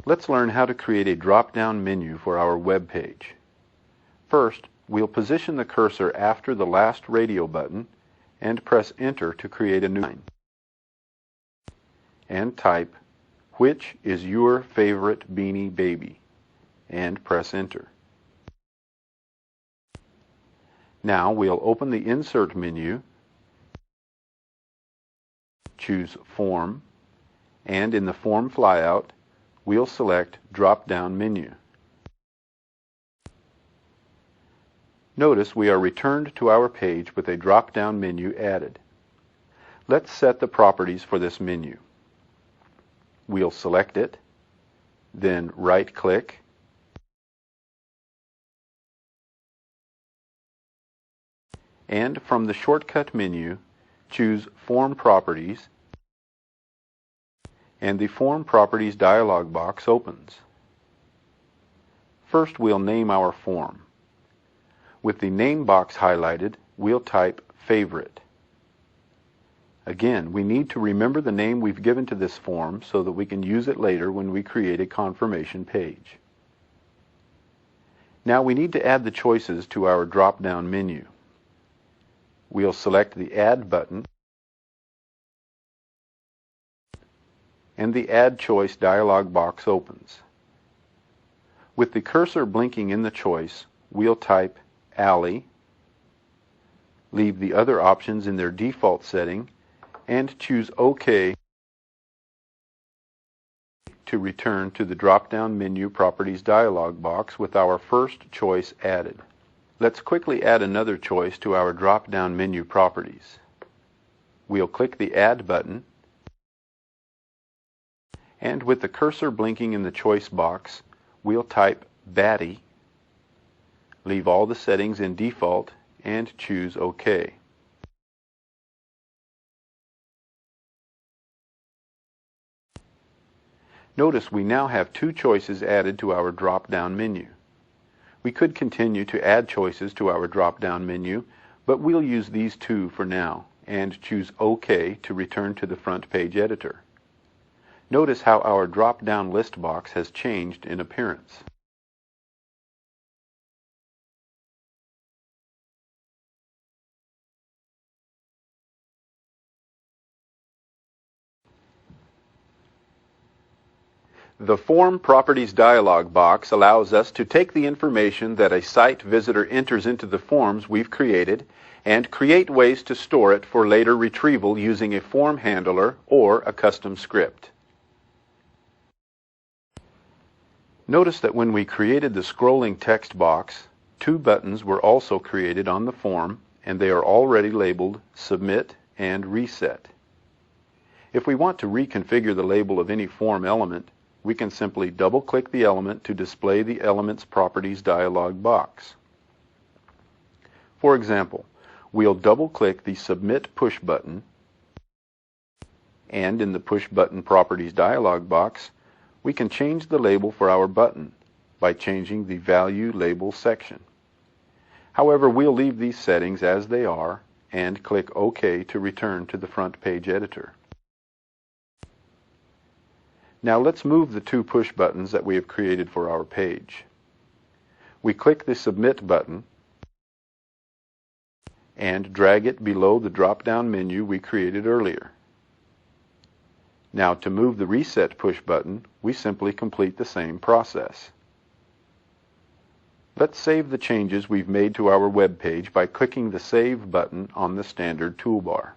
Let's learn how to create a drop-down menu for our web page. First, we'll position the cursor after the last radio button and press Enter to create a new line. And type, "Which is your favorite Beanie Baby?" and press Enter. Now we'll open the Insert menu, choose Form, and in the Form flyout, we'll select Drop-Down Menu. Notice we are returned to our page with a drop-down menu added. Let's set the properties for this menu. We'll select it, then right-click, and from the shortcut menu, choose Form Properties, and the Form Properties dialog box opens. First, we'll name our form. With the name box highlighted, we'll type Favorite. Again, we need to remember the name we've given to this form so that we can use it later when we create a confirmation page. Now we need to add the choices to our drop-down menu. We'll select the Add button, and the Add Choice dialog box opens. With the cursor blinking in the choice, we'll type Alley, leave the other options in their default setting, and choose OK to return to the drop-down menu Properties dialog box with our first choice added. Let's quickly add another choice to our drop-down menu properties. We'll click the Add button, and with the cursor blinking in the choice box, we'll type Batty, leave all the settings in default, and choose OK. Notice we now have two choices added to our drop-down menu. We could continue to add choices to our drop-down menu, but we'll use these two for now and choose OK to return to the front page editor. Notice how our drop-down list box has changed in appearance. The Form Properties dialog box allows us to take the information that a site visitor enters into the forms we've created and create ways to store it for later retrieval using a form handler or a custom script. Notice that when we created the scrolling text box, two buttons were also created on the form, and they are already labeled Submit and Reset. If we want to reconfigure the label of any form element, we can simply double-click the element to display the element's properties dialog box. For example, we'll double-click the Submit Push button, and in the Push Button Properties dialog box, we can change the label for our button by changing the Value Label section. However, we'll leave these settings as they are and click OK to return to the front page editor. Now let's move the two push buttons that we have created for our page. We click the Submit button and drag it below the drop-down menu we created earlier. Now to move the Reset push button, we simply complete the same process. Let's save the changes we've made to our web page by clicking the Save button on the standard toolbar.